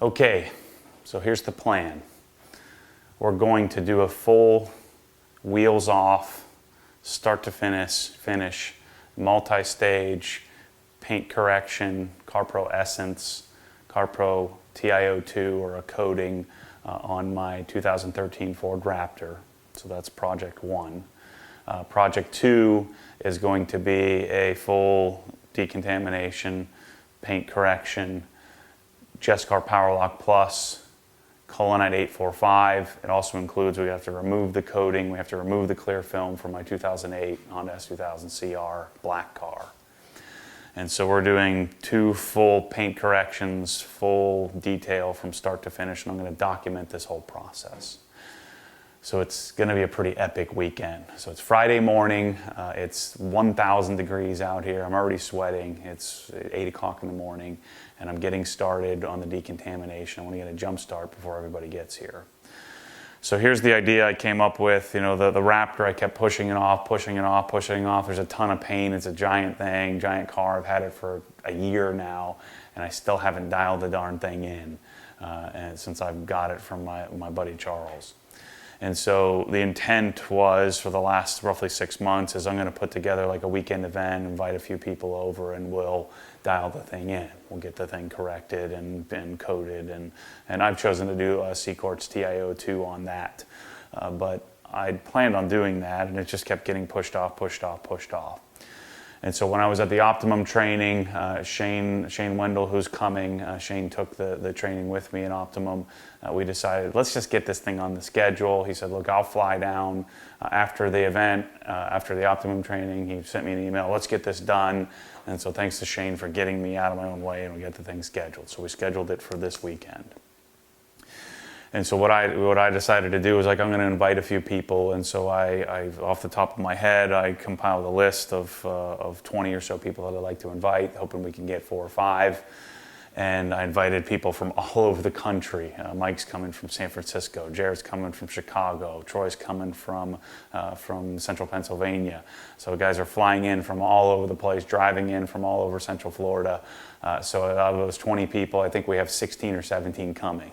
Okay, so here's the plan. We're going to do a full wheels off, start to finish, multi-stage, paint correction, CarPro Essence, CarPro TiO2 or a coating on my 2013 Ford Raptor. So that's project one. Project two is going to be a full decontamination, paint correction, Jescar PowerLock Plus, Colonite 845. It also includes, we have to remove the coating, we have to remove the clear film from my 2008 Honda S2000 CR black car. And so we're doing two full paint corrections, full detail from start to finish, and I'm going to document this whole process. So it's going to be a pretty epic weekend. So it's Friday morning, it's 1,000 degrees out here, I'm already sweating, it's 8 o'clock in the morning, and I'm getting started on the decontamination. I want to get a jump start before everybody gets here. So here's the idea I came up with. You know, the Raptor, I kept pushing it off, pushing it off, pushing it off. There's a ton of pain. It's a giant thing, giant car. I've had it for a year now, and I still haven't dialed the darn thing in and since I've got it from my buddy Charles. And so the intent was, for the last roughly 6 months, is I'm going to put together like a weekend event, invite a few people over, and we'll dial the thing in. We'll get the thing corrected and coated, and I've chosen to do C-Quartz TiO2 on that. But I'd planned on doing that, and it just kept getting pushed off, pushed off, pushed off. And so when I was at the Optimum training, Shane Wendell, who's coming, Shane took the training with me in Optimum. We decided, let's just get this thing on the schedule. He said, look, I'll fly down after the event, after the Optimum training. He sent me an email, let's get this done. And so thanks to Shane for getting me out of my own way, and we got the thing scheduled. So we scheduled it for this weekend. And so what I decided to do was, like, I'm going to invite a few people, and so I off the top of my head, I compiled a list of 20 or so people that I'd like to invite, hoping we can get 4 or 5. And I invited people from all over the country. Mike's coming from San Francisco, Jared's coming from Chicago, Troy's coming from Central Pennsylvania. So guys are flying in from all over the place, driving in from all over Central Florida. So out of those 20 people, I think we have 16 or 17 coming.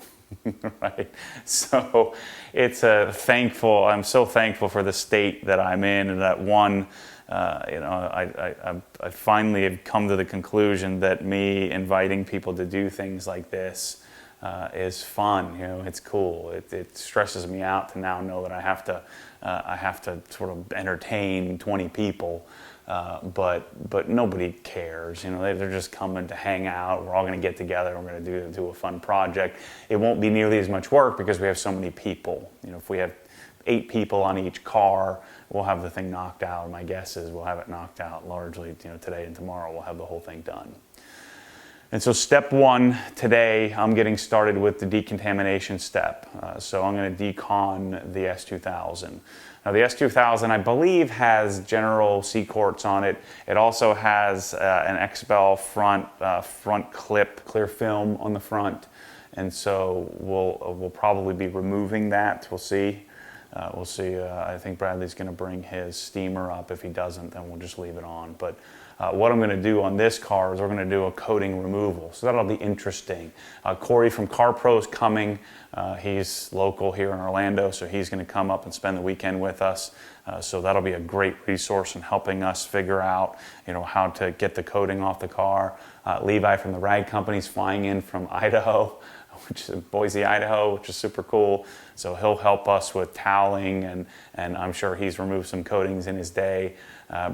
Right, so it's I'm so thankful for the state that I'm in, and that one, you know, I finally have come to the conclusion that me inviting people to do things like this is fun. You know, it's cool. It stresses me out to now know that I have to sort of entertain 20 people. But nobody cares, you know, they're just coming to hang out. We're all going to get together, we're going to do a fun project. It won't be nearly as much work because we have so many people. You know, if we have 8 people on each car, we'll have the thing knocked out. My guess is we'll have it knocked out largely, you know, today and tomorrow. We'll have the whole thing done. And so step one today, I'm getting started with the decontamination step. So I'm going to decon the S2000. Now the S2000, I believe, has general C-Quartz on it. It also has an XBEL front clip, clear film on the front. And so we'll probably be removing that. We'll see. We'll see. I think Bradley's going to bring his steamer up. If he doesn't, then we'll just leave it on. But what I'm going to do on this car is we're going to do a coating removal. So that'll be interesting. Corey from CarPro is coming. He's local here in Orlando, so he's going to come up and spend the weekend with us. So that'll be a great resource in helping us figure out, you know, how to get the coating off the car. Levi from the Rag Company is flying in from Idaho, which is Boise, Idaho, which is super cool. So he'll help us with toweling, and I'm sure he's removed some coatings in his day.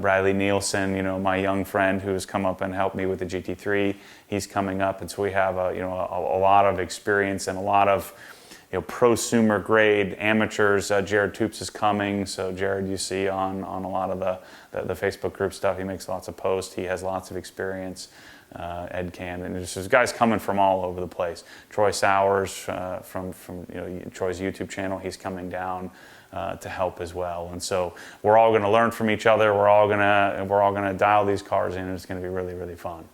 Bradley Nielsen, you know, my young friend who's come up and helped me with the GT3, he's coming up, and so we have a lot of experience and a lot of, you know, prosumer grade amateurs. Jared Toops is coming, so Jared you see on a lot of the Facebook group stuff. He makes lots of posts. He has lots of experience. Ed Can, and there's guys coming from all over the place. Troy Sowers from you know, Troy's YouTube channel, he's coming down to help as well. And so we're all going to learn from each other. We're all going to dial these cars in, and it's going to be really, really fun.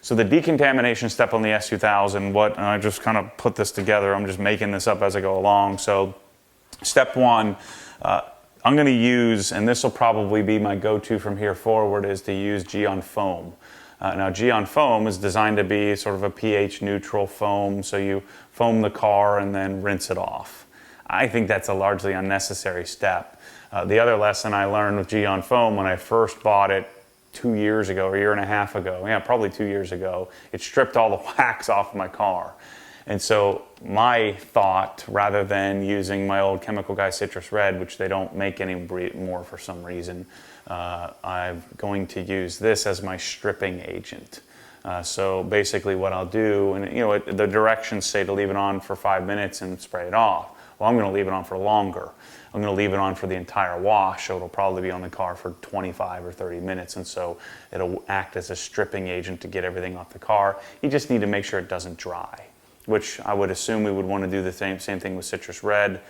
So the decontamination step on the S2000, and I just kind of put this together. I'm just making this up as I go along. So step one, I'm going to use, and this will probably be my go-to from here forward, is to use Geon foam. Now Geon foam is designed to be sort of a pH neutral foam, so you foam the car and then rinse it off. I think that's a largely unnecessary step. The other lesson I learned with Geon foam when I first bought it 2 years ago, or a year and a half ago, yeah, probably 2 years ago, it stripped all the wax off my car. And so my thought, rather than using my old Chemical Guy Citrus Red, which they don't make anymore for some reason, I'm going to use this as my stripping agent. So basically what I'll do, and the directions say to leave it on for 5 minutes and spray it off. Well, I'm going to leave it on for longer. I'm going to leave it on for the entire wash, so it'll probably be on the car for 25 or 30 minutes, and so it'll act as a stripping agent to get everything off the car. You just need to make sure it doesn't dry, which I would assume we would want to do the same thing with Citrus Red.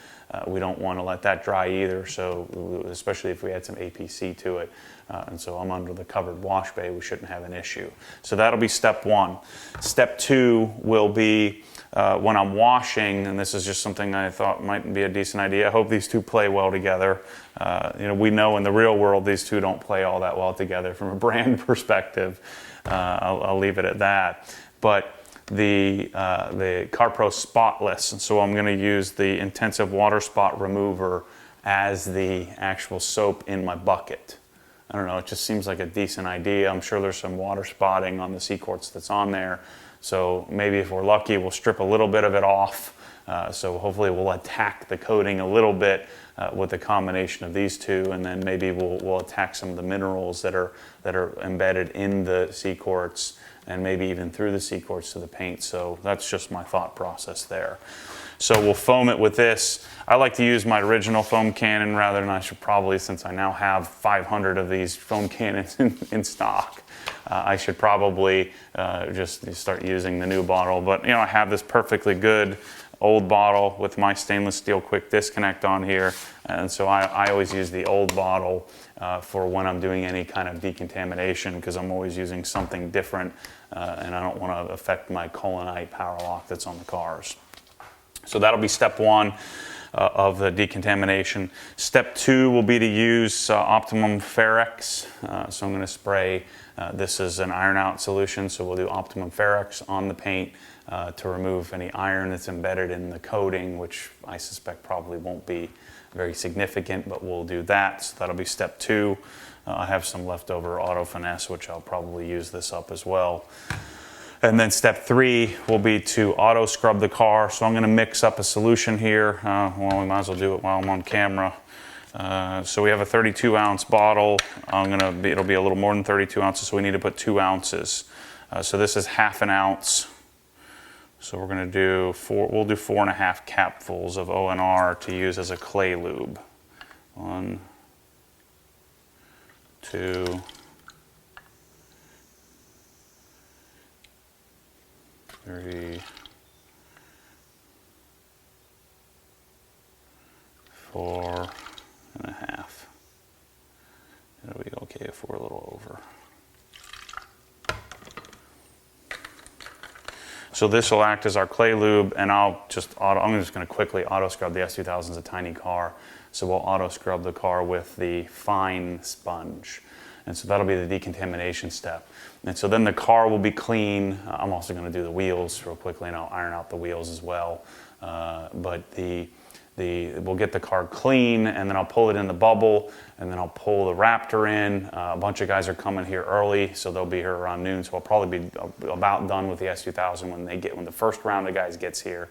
We don't want to let that dry either, so especially if we add some APC to it. And so I'm under the covered wash bay, we shouldn't have an issue. So that'll be step one. Step two will be when I'm washing, and this is just something I thought might be a decent idea. I hope these two play well together. We know in the real world these two don't play all that well together from a brand perspective. I'll leave it at that. But the CarPro Spotless, and so I'm going to use the Intensive Water Spot Remover as the actual soap in my bucket. I don't know, it just seems like a decent idea. I'm sure there's some water spotting on the C-quartz that's on there, so maybe if we're lucky we'll strip a little bit of it off, so hopefully we'll attack the coating a little bit with the combination of these two, and then maybe we'll attack some of the minerals that are embedded in the C-quartz, and maybe even through the C-quartz to the paint. So that's just my thought process there. So we'll foam it with this. I like to use my original foam cannon rather than I should probably, since I now have 500 of these foam cannons in stock. I should probably just start using the new bottle. But I have this perfectly good old bottle with my stainless steel quick disconnect on here. And so I always use the old bottle for when I'm doing any kind of decontamination, because I'm always using something different and I don't want to affect my Colonite power lock that's on the cars. So that'll be step one of the decontamination. Step two will be to use Optimum Ferrex. So I'm going to spray, this is an iron out solution, so we'll do Optimum Ferrex on the paint to remove any iron that's embedded in the coating, which I suspect probably won't be very significant, but we'll do that. So that'll be step two. I have some leftover Auto Finesse, which I'll probably use this up as well. And then step three will be to auto scrub the car. So I'm going to mix up a solution here. Well, we might as well do it while I'm on camera. So we have a 32 ounce bottle. It'll be a little more than 32 ounces, so we need to put 2 ounces. So this is half an ounce. So we're going to do we'll do 4.5 capfuls of ONR to use as a clay lube. 1, 2, 3, 4.5. It'll be okay if we're a little over. So this will act as our clay lube, and I'm just going to quickly auto scrub. The S2000 is a tiny car, so we'll auto scrub the car with the fine sponge. And so that'll be the decontamination step. And so then the car will be clean. I'm also going to do the wheels real quickly, and I'll iron out the wheels as well. But we'll get the car clean, and then I'll pull it in the bubble, and then I'll pull the Raptor in. A bunch of guys are coming here early, so they'll be here around noon. So I'll probably be about done with the S2000 when the first round of guys gets here.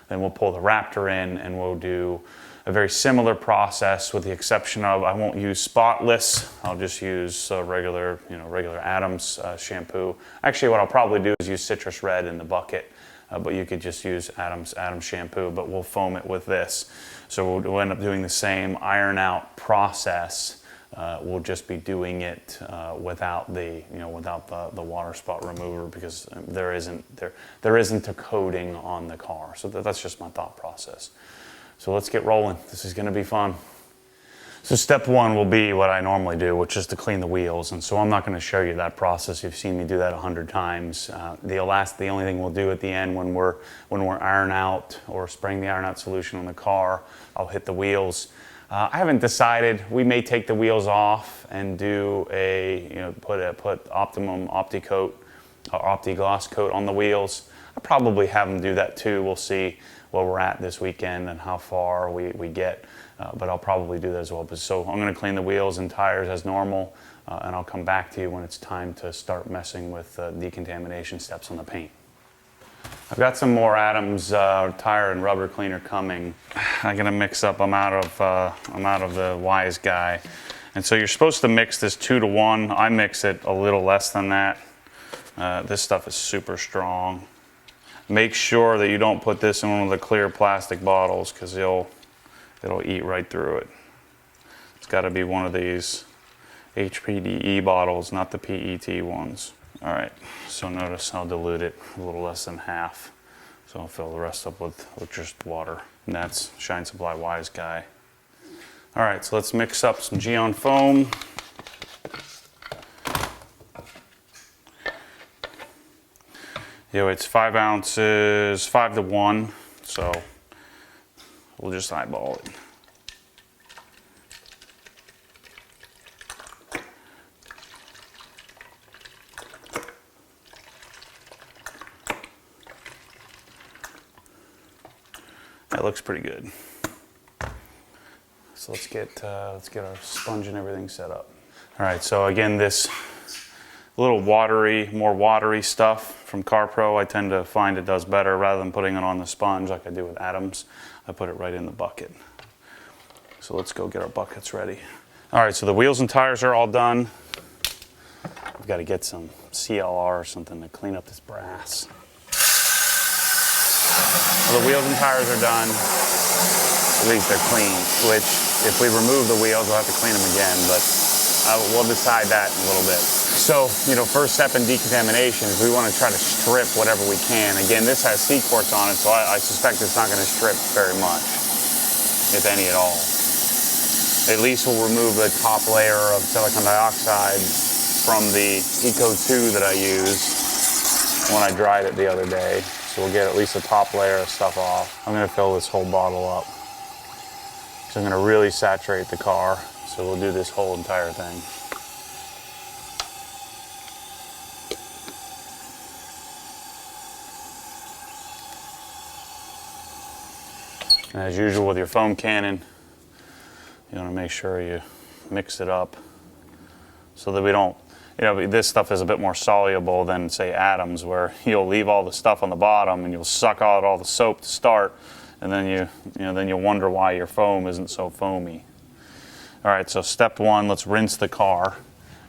Then we'll pull the Raptor in, and we'll do a very similar process, with the exception of I won't use Spotless. I'll just use regular Adams shampoo. Actually, what I'll probably do is use Citrus Red in the bucket. But you could just use Adams shampoo, but we'll foam it with this. So we'll end up doing the same iron out process. We'll just be doing it without the water spot remover, because there isn't a coating on the car. So that's just my thought process. So let's get rolling. This is going to be fun. So step one will be what I normally do, which is to clean the wheels. And so I'm not going to show you that process. You've seen me do that 100 times. The only thing we'll do at the end when we're iron out or spraying the iron out solution on the car, I'll hit the wheels. I haven't decided. We may take the wheels off and do put Optimum OptiCoat or OptiGloss coat on the wheels. I'll probably have them do that too. We'll see where we're at this weekend and how far we get, but I'll probably do that as well. So I'm going to clean the wheels and tires as normal, and I'll come back to you when it's time to start messing with decontamination steps on the paint. I've got some more Adams tire and rubber cleaner coming. I'm gonna mix up. I'm out of the Wise Guy, and so you're supposed to mix this 2-to-1. I mix it a little less than that. This stuff is super strong. Make sure that you don't put this in one of the clear plastic bottles because it'll eat right through it. It's got to be one of these HPDE bottles, not the PET ones. All right, so notice I'll dilute it a little less than half. So I'll fill the rest up with just water. And that's Shine Supply Wise Guy. All right, so let's mix up some Geon foam. It's 5 ounces, 5-to-1, so we'll just eyeball it. That looks pretty good. So let's get our sponge and everything set up. All right, so again, this little more watery stuff from CarPro, I tend to find it does better rather than putting it on the sponge like I do with Adams. I put it right in the bucket. So let's go get our buckets ready. All right, so the wheels and tires are all done. We've got to get some CLR or something to clean up this brass. Well, the wheels and tires are done. At least they're clean, which if we remove the wheels, we'll have to clean them again, but we'll decide that in a little bit. So, first step in decontamination is we want to try to strip whatever we can. Again, this has C-quartz on it, so I suspect it's not going to strip very much, if any at all. At least we'll remove the top layer of silicon dioxide from the Eco 2 that I used when I dried it the other day. So we'll get at least the top layer of stuff off. I'm going to fill this whole bottle up. So I'm going to really saturate the car. So we'll do this whole entire thing. And as usual with your foam cannon, you want to make sure you mix it up so that we don't, this stuff is a bit more soluble than, say, Adams, where you'll leave all the stuff on the bottom and you'll suck out all the soap to start, and then you'll wonder why your foam isn't so foamy. All right, so step one, let's rinse the car,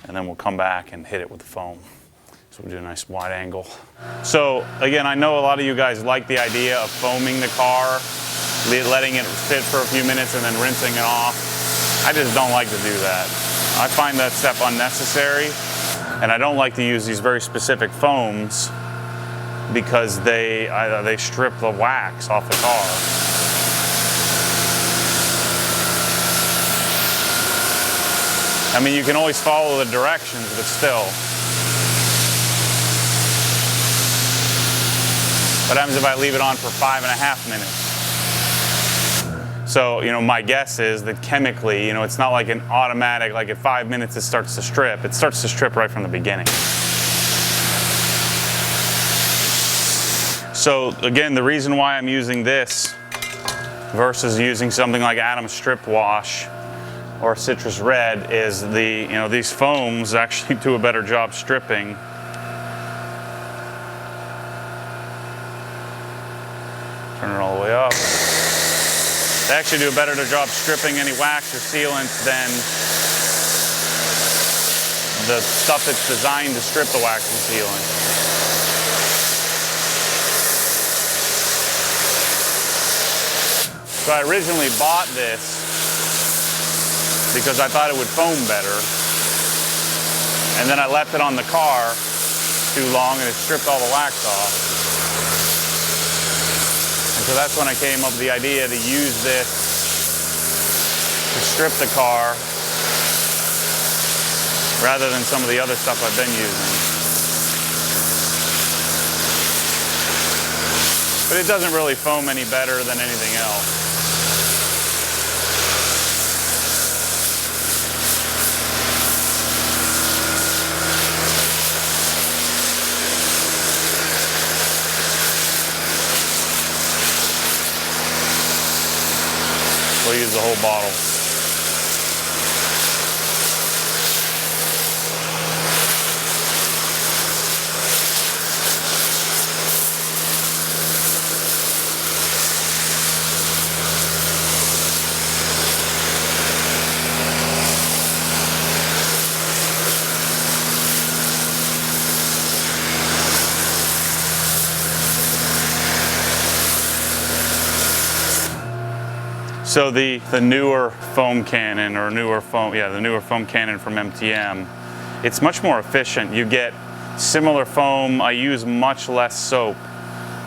and then we'll come back and hit it with the foam. So we'll do a nice wide angle. So again, I know a lot of you guys like the idea of foaming the car, letting it sit for a few minutes and then rinsing it off. I just don't like to do that. I find that step unnecessary, and I don't like to use these very specific foams because they strip the wax off the car. I mean, you can always follow the directions, but still. What happens if I leave it on for 5.5 minutes? So, my guess is that chemically, it's not like an automatic, like at 5 minutes it starts to strip. It starts to strip right from the beginning. So again, the reason why I'm using this versus using something like Adams Strip Wash or Citrus Red is these foams actually do a better job stripping. Turn it all the way up. They actually do a better job stripping any wax or sealant than the stuff that's designed to strip the wax and sealant. So I originally bought this because I thought it would foam better. And then I left it on the car too long and it stripped all the wax off. And so that's when I came up with the idea to use this to strip the car rather than some of the other stuff I've been using. But it doesn't really foam any better than anything else. the whole bottle. So the newer foam cannon, or the newer foam cannon from MTM, it's much more efficient. You get similar foam. I use much less soap,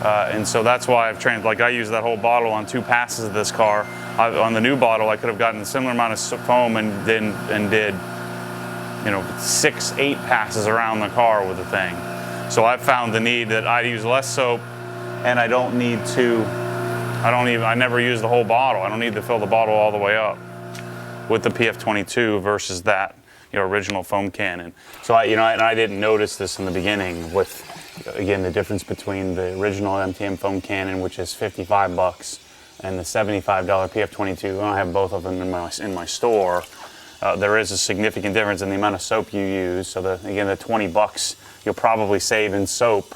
and so that's why I've trained. Like I use that whole bottle on 2 passes of this car. On the new bottle, I could have gotten a similar amount of foam and did 6-8 passes around the car with the thing. So I've found the need that I use less soap, and I don't need to. I never use the whole bottle. I don't need to fill the bottle all the way up with the PF22 versus that, original foam cannon. So and I didn't notice this in the beginning with, again, the difference between the original MTM foam cannon, which is $55, and the $75 PF22. I don't have both of them in my store. There is a significant difference in the amount of soap you use. So the $20 you'll probably save in soap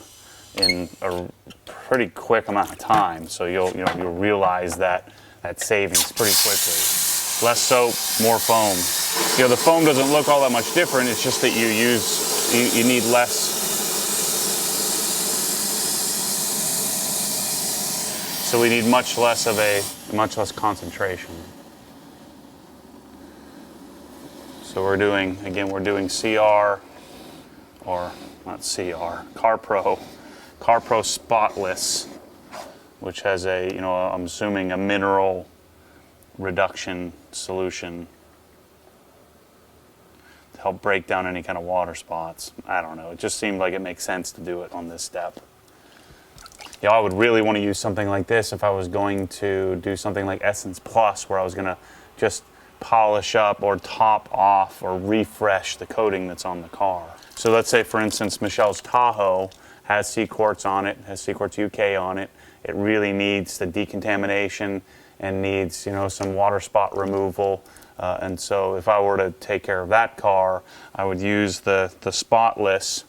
in a pretty quick amount of time, so you'll realize that savings pretty quickly. Less soap, more foam. The foam doesn't look all that much different. It's just that you need less. So we need much less concentration. So we're doing CR, or not CR, CarPro Spotless, which has I'm assuming a mineral reduction solution to help break down any kind of water spots. I don't know. It just seemed like it makes sense to do it on this step. I would really want to use something like this if I was going to do something like Essence Plus, where I was going to just polish up or top off or refresh the coating that's on the car. So let's say, for instance, Michelle's Tahoe has C-Quartz on it, has C-Quartz UK on it. It really needs the decontamination and needs, some water spot removal. And so if I were to take care of that car, I would use the Spotless.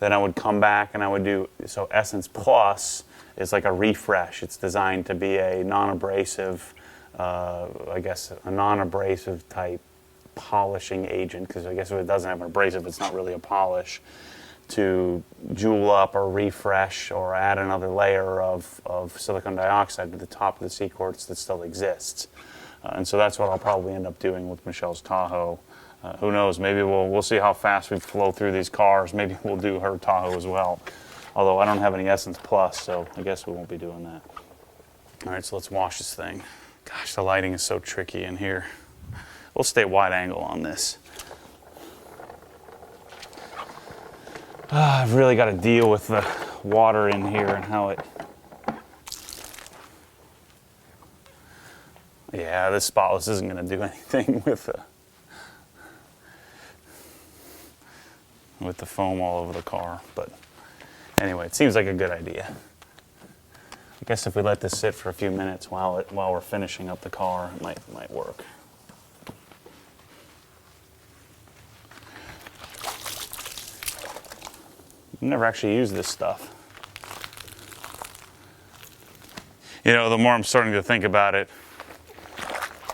Then I would come back and I would do, so Essence Plus is like a refresh. It's designed to be a non-abrasive, a non-abrasive type polishing agent, because I guess if it doesn't have an abrasive, it's not really a polish, to jewel up or refresh or add another layer of silicon dioxide to the top of the C-Quartz that still exists. And so that's what I'll probably end up doing with Michelle's Tahoe. Who knows, maybe we'll see how fast we flow through these cars. Maybe we'll do her Tahoe as well. Although I don't have any Essence Plus, so I guess we won't be doing that. All right, so let's wash this thing. Gosh, the lighting is so tricky in here. We'll stay wide angle on this. I've really got to deal with the water in here and how it... Yeah, this Spotless isn't going to do anything with the foam all over the car. But anyway, it seems like a good idea. I guess if we let this sit for a few minutes while we're finishing up the car, it might work. I've never actually used this stuff. The more I'm starting to think about it,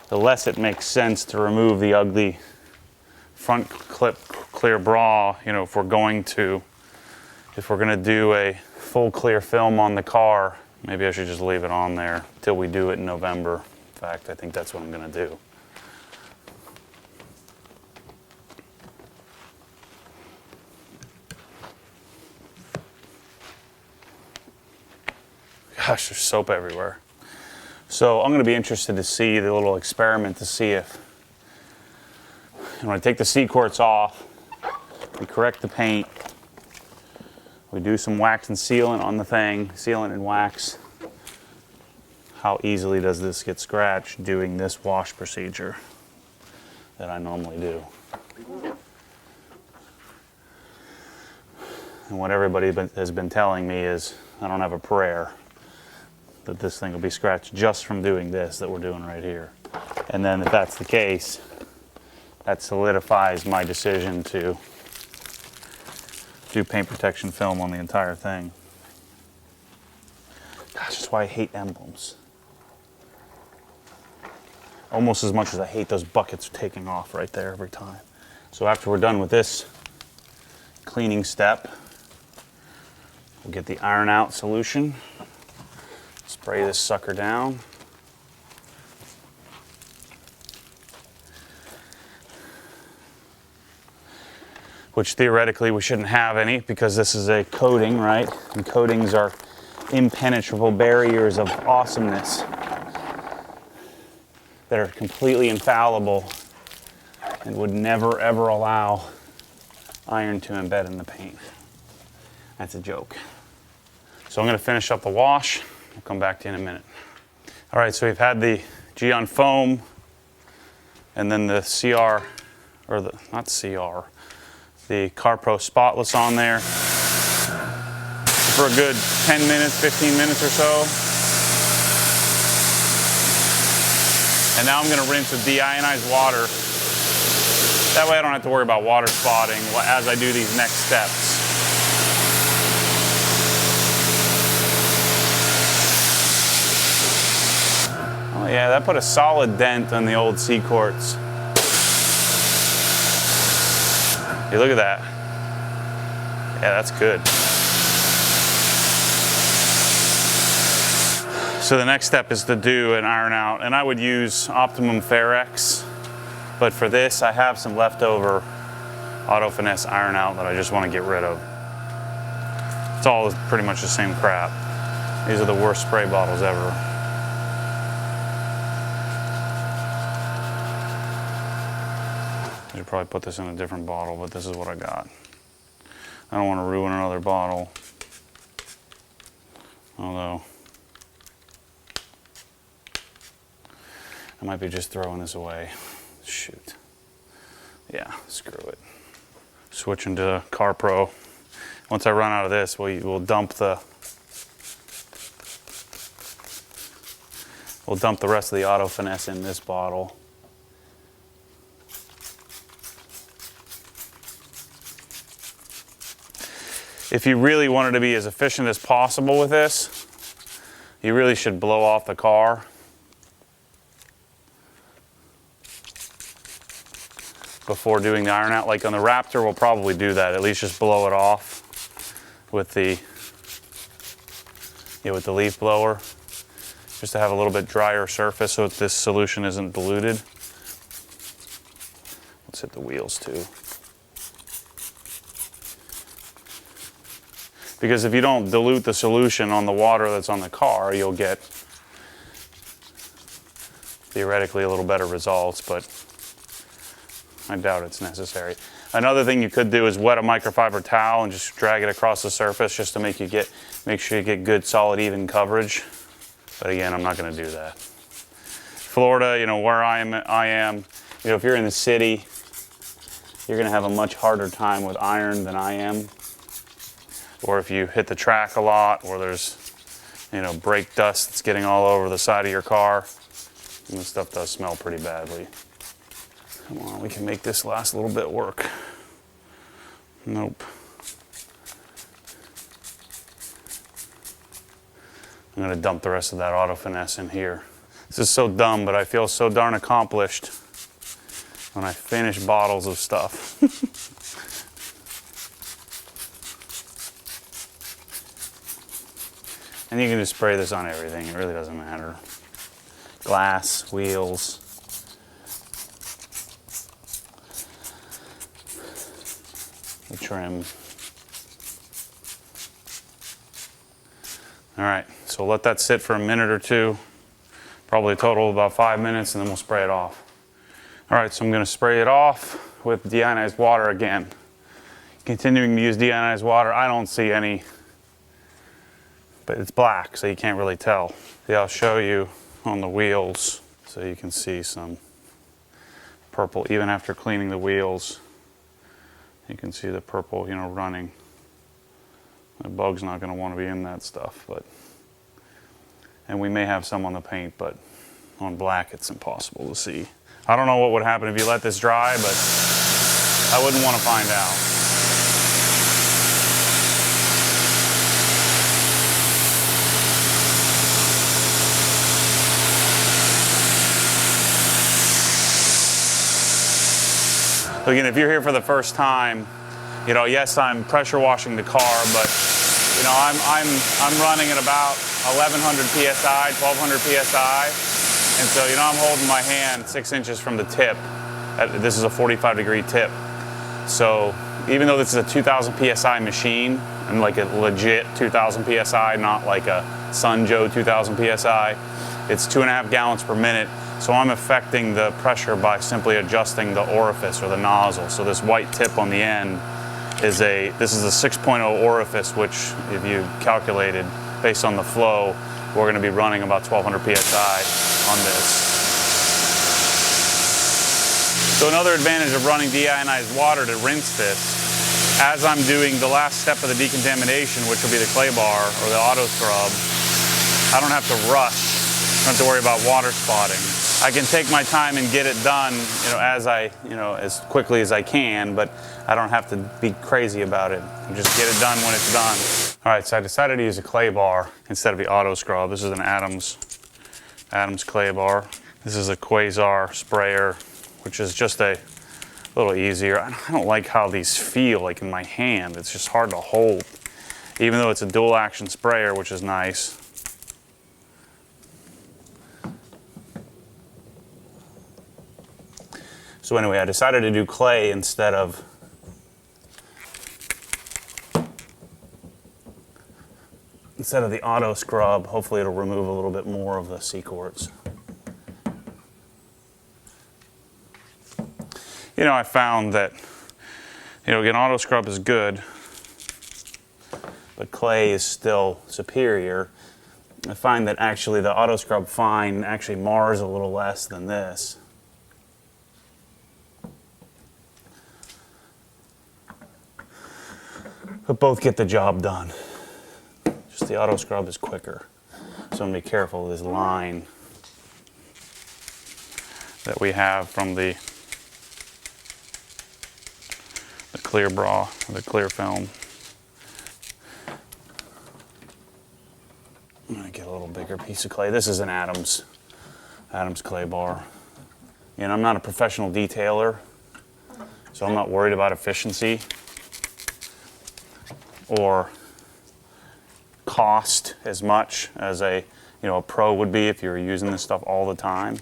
the less it makes sense to remove the ugly front clip clear bra, if we're going to do a full clear film on the car. Maybe I should just leave it on there till we do it in November. In fact, I think that's what I'm going to do. Gosh, there's soap everywhere. So I'm going to be interested to see the little experiment to see if, when I take the C-Quartz off, we correct the paint, we do some wax and sealant on the thing, sealant and wax. How easily does this get scratched doing this wash procedure that I normally do? And what everybody has been telling me is I don't have a prayer that this thing will be scratched just from doing this that we're doing right here. And then if that's the case, that solidifies my decision to do paint protection film on the entire thing. Gosh, that's why I hate emblems. Almost as much as I hate those buckets taking off right there every time. So after we're done with this cleaning step, we'll get the iron out solution, spray this sucker down. Which theoretically we shouldn't have any because this is a coating, right? And coatings are impenetrable barriers of awesomeness that are completely infallible and would never ever allow iron to embed in the paint. That's a joke. So I'm going to finish up the wash. I'll come back to you in a minute. All right, so we've had the Geon foam and then the CR, or the, not CR, the CarPro Spotless on there for a good 10 minutes, 15 minutes or so. And now I'm going to rinse with deionized water. That way I don't have to worry about water spotting as I do these next steps. Oh yeah, that put a solid dent on the old C-quartz. Hey, look at that. Yeah, that's good. So the next step is to do an iron out, and I would use Optimum Ferrex, but for this I have some leftover Auto Finesse iron out that I just want to get rid of. It's all pretty much the same crap. These are the worst spray bottles ever. I should probably put this in a different bottle, but this is what I got. I don't want to ruin another bottle. Although, I might be just throwing this away. Shoot. Yeah, screw it. Switching to CarPro. Once I run out of this, we'll dump the rest of the Auto Finesse in this bottle. If you really wanted to be as efficient as possible with this, you really should blow off the car. Before doing the iron out. Like on the Raptor, we'll probably do that. At least just blow it off with the leaf blower, just to have a little bit drier surface so that this solution isn't diluted. Let's hit the wheels too. Because if you don't dilute the solution on the water that's on the car, you'll get theoretically a little better results, but I doubt it's necessary. Another thing you could do is wet a microfiber towel and just drag it across the surface just to make sure you get good, solid, even coverage. But again, I'm not going to do that. Florida, where I am, if you're in the city, you're going to have a much harder time with iron than I am. Or if you hit the track a lot, or there's, brake dust that's getting all over the side of your car, and this stuff does smell pretty badly. Come on, we can make this last a little bit work. Nope. I'm going to dump the rest of that Auto Finesse in here. This is so dumb, but I feel so darn accomplished when I finish bottles of stuff. And you can just spray this on everything. It really doesn't matter. Glass, wheels. The trim. All right, so let that sit for a minute or two. Probably a total of about 5 minutes, and then we'll spray it off. All right, so I'm going to spray it off with deionized water again. Continuing to use deionized water, I don't see any, but it's black, so you can't really tell. Yeah, I'll show you on the wheels so you can see some purple. Even after cleaning the wheels, you can see the purple, running. The bug's not going to want to be in that stuff, and we may have some on the paint, but On black, it's impossible to see. I don't know what would happen if you let this dry, but I wouldn't want to find out. Again, if you're here for the first time, you know, yes, I'm pressure washing the car, but you know, I'm running at about 1100 psi, 1200 psi, and so you know, I'm holding my hand 6 inches from the tip. This is a 45-degree tip, so even though this is a 2000 psi machine, and like a legit 2000 psi, not like a Sunjo 2000 psi, it's 2.5 gallons per minute. So I'm affecting the pressure by simply adjusting the orifice or the nozzle. So this white tip on the end is this is a 6.0 orifice, which if you calculated based on the flow, we're going to be running about 1200 psi on this. So another advantage of running deionized water to rinse this, as I'm doing the last step of the decontamination, which will be the clay bar or the auto scrub, I don't have to rush. I don't have to worry about water spotting. I can take my time and get it done, you know, as quickly as I can, but I don't have to be crazy about it. I just get it done when it's done. All right, so I decided to use a clay bar instead of the auto scrub. This is an Adams clay bar. This is a Quasar sprayer, which is just a little easier. I don't like how these feel like in my hand. It's just hard to hold, even though it's a dual action sprayer, which is nice. So anyway, I decided to do clay instead of the auto scrub. Hopefully it'll remove a little bit more of the C-quartz. You know, I found that, you know, again, auto scrub is good, but clay is still superior. I find that actually the auto scrub fine actually mars a little less than this. But both get the job done. Just the auto scrub is quicker. So I'm going to be careful with this line that we have from the clear bra, the clear film. I'm going to get a little bigger piece of clay. This is an Adams clay bar. And I'm not a professional detailer, so I'm not worried about efficiency or cost as much as a pro would be if you were using this stuff all the time.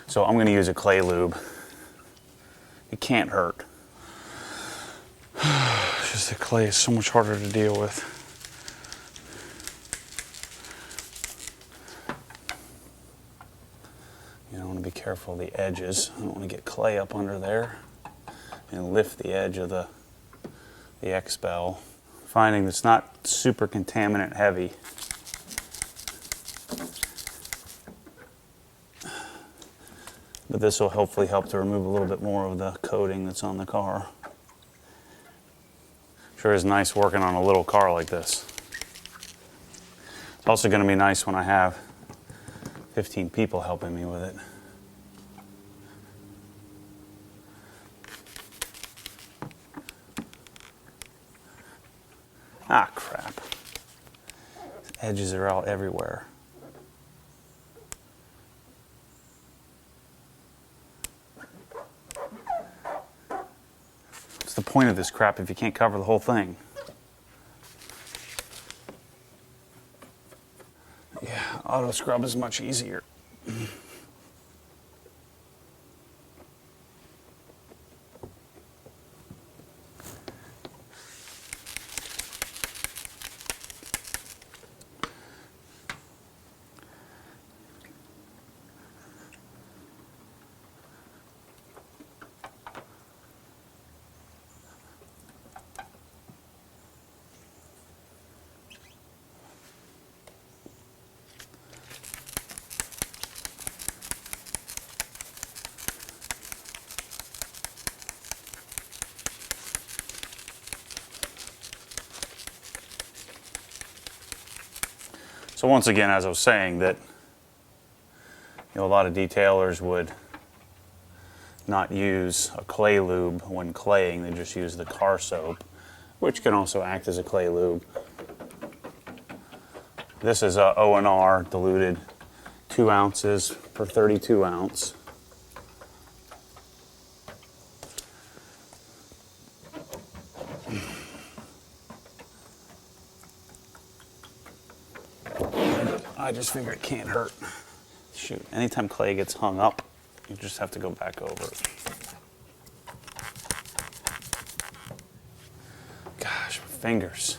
So I'm going to use a clay lube. It can't hurt. It's just the clay is so much harder to deal with. You know, I want to be careful of the edges. I don't want to get clay up under there and lift the edge of the X-Bell. Finding it's not super contaminant heavy. But this will hopefully help to remove a little bit more of the coating that's on the car. Sure is nice working on a little car like this. It's also going to be nice when I have 15 people helping me with it. Ah, crap. Edges are out everywhere. What's the point of this crap if you can't cover the whole thing? Yeah, auto scrub is much easier. So once again, as I was saying, that a lot of detailers would not use a clay lube when claying. They just use the car soap, which can also act as a clay lube. This is a O&R diluted 2 ounces per 32 ounce. I just figure it can't hurt. Shoot, anytime clay gets hung up, you just have to go back over it. Gosh, my fingers.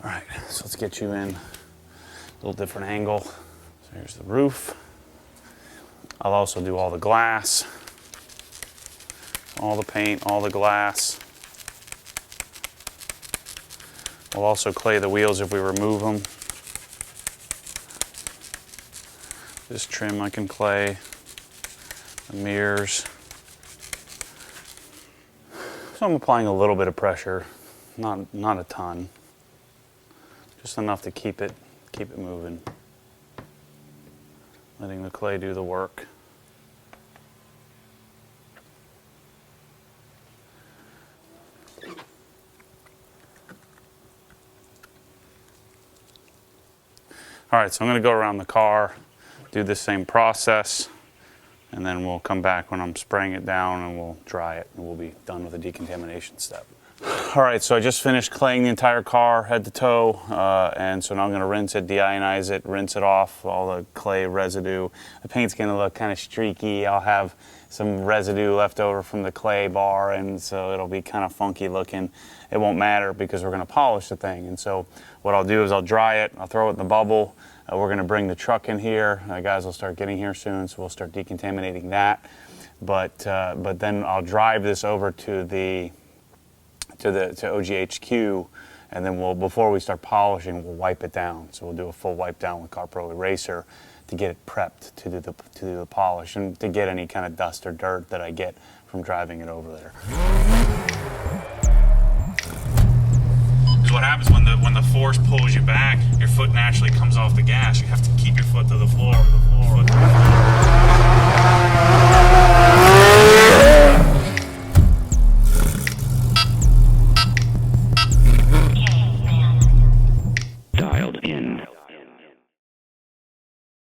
All right, so let's get you in a little different angle. So here's the roof. I'll also do all the glass, all the paint, all the glass. We'll also clay the wheels if we remove them. This trim I can clay, the mirrors. So I'm applying a little bit of pressure, not a ton, just enough to keep it moving. Letting the clay do the work. All right, so I'm going to go around the car, do the same process, and then we'll come back when I'm spraying it down and we'll dry it, and we'll be done with the decontamination step. All right, so I just finished claying the entire car head to toe, and so now I'm going to rinse it, deionize it, rinse it off, all the clay residue. The paint's going to look kind of streaky. I'll have some residue left over from the clay bar, and so it'll be kind of funky looking. It won't matter because we're going to polish the thing. And so what I'll do is I'll dry it, I'll throw it in the bubble. We're going to bring the truck in here. Guys will start getting here soon, so we'll start decontaminating that. But then I'll drive this over to OGHQ, and then before we start polishing, we'll wipe it down. So we'll do a full wipe down with CarPro Eraser to get it prepped to do the polish and to get any kind of dust or dirt that I get from driving it over there. Because what happens when the force pulls you back, your foot naturally comes off the gas. You have to keep your foot to the floor.